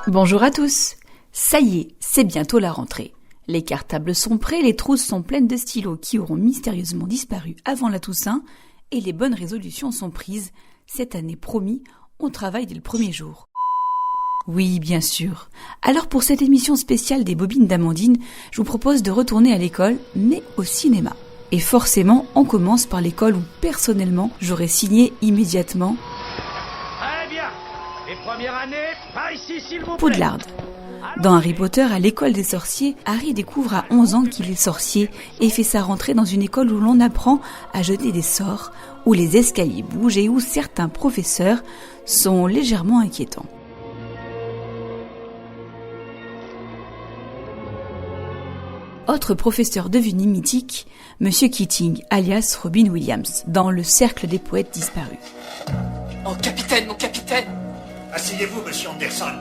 Bonjour à tous. Ça y est, c'est bientôt la rentrée. Les cartables sont prêts, les trousses sont pleines de stylos qui auront mystérieusement disparu avant la Toussaint et les bonnes résolutions sont prises. Cette année, promis, on travaille dès le premier jour. Oui, bien sûr. Alors pour cette émission spéciale des Bobines d'Amandine, je vous propose de retourner à l'école, mais au cinéma. Et forcément, on commence par l'école où, personnellement, j'aurais signé immédiatement Les premières années, par ici, s'il vous plaît. Poudlard. Dans Harry Potter, à l'école des sorciers, Harry découvre à 11 ans qu'il est sorcier et fait sa rentrée dans une école où l'on apprend à jeter des sorts, où les escaliers bougent et où certains professeurs sont légèrement inquiétants. Autre professeur devenu mythique, Monsieur Keating, alias Robin Williams, dans Le Cercle des poètes disparus. Oh, capitaine, mon capitaine! Asseyez-vous, monsieur Anderson.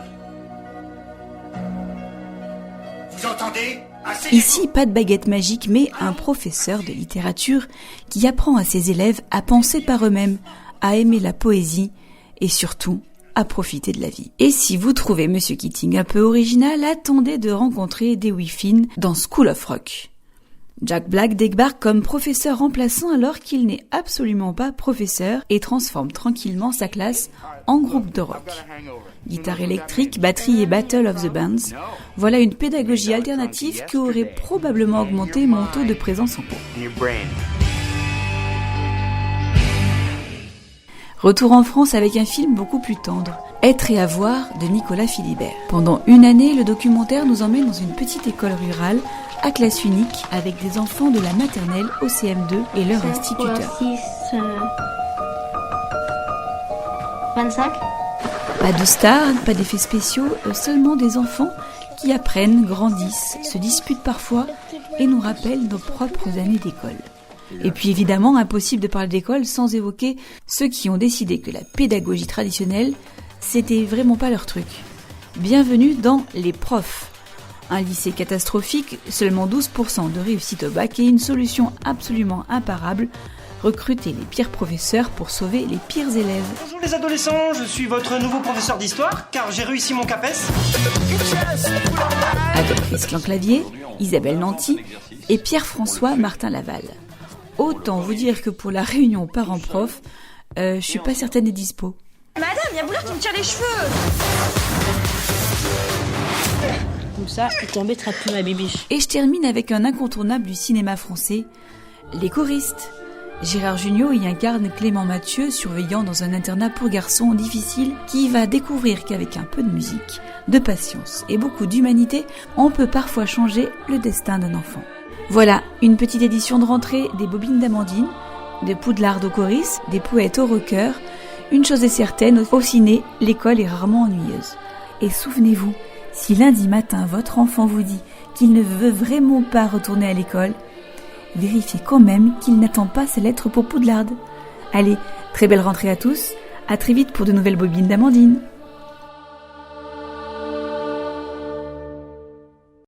Vous entendez? Asseyez-vous. Ici, pas de baguette magique, mais un professeur de littérature qui apprend à ses élèves à penser par eux-mêmes, à aimer la poésie et surtout à profiter de la vie. Et si vous trouvez Monsieur Keating un peu original, attendez de rencontrer Dewey Finn dans School of Rock. Jack Black débarque comme professeur remplaçant alors qu'il n'est absolument pas professeur et transforme tranquillement sa classe en groupe de rock. Guitare électrique, batterie et Battle of the Bands, voilà une pédagogie alternative qui aurait probablement augmenté mon taux de présence en cours. Retour en France avec un film beaucoup plus tendre, Être et avoir de Nicolas Philibert. Pendant une année, le documentaire nous emmène dans une petite école rurale à classe unique avec des enfants de la maternelle au CM2 et leur instituteur. 25. Pas de stars, pas d'effets spéciaux, seulement des enfants qui apprennent, grandissent, se disputent parfois et nous rappellent nos propres années d'école. Et puis évidemment, impossible de parler d'école sans évoquer ceux qui ont décidé que la pédagogie traditionnelle, c'était vraiment pas leur truc. Bienvenue dans Les Profs. Un lycée catastrophique, seulement 12% de réussite au bac et une solution absolument imparable, recruter les pires professeurs pour sauver les pires élèves. Bonjour les adolescents, je suis votre nouveau professeur d'histoire, car j'ai réussi mon CAPES. Avec Christian Clavier, Isabelle Nanty et Pierre-François Martin Laval. Autant vous dire que pour la réunion parents-prof, je suis pas certaine des dispos. Madame, il y a Boulard qui me tire les cheveux. Comme ça, tu t'embêteras plus, ma bibiche. Et je termine avec un incontournable du cinéma français, Les choristes. Gérard Jugnot y incarne Clément Mathieu, surveillant dans un internat pour garçons difficile, qui va découvrir qu'avec un peu de musique, de patience et beaucoup d'humanité, on peut parfois changer le destin d'un enfant. Voilà, une petite édition de rentrée des Bobines d'Amandine, de Poudlard au choristes, des poètes au rocker. Une chose est certaine, au ciné, l'école est rarement ennuyeuse. Et souvenez-vous, si lundi matin votre enfant vous dit qu'il ne veut vraiment pas retourner à l'école, vérifiez quand même qu'il n'attend pas ses lettres pour Poudlard. Allez, très belle rentrée à tous, à très vite pour de nouvelles Bobines d'Amandine.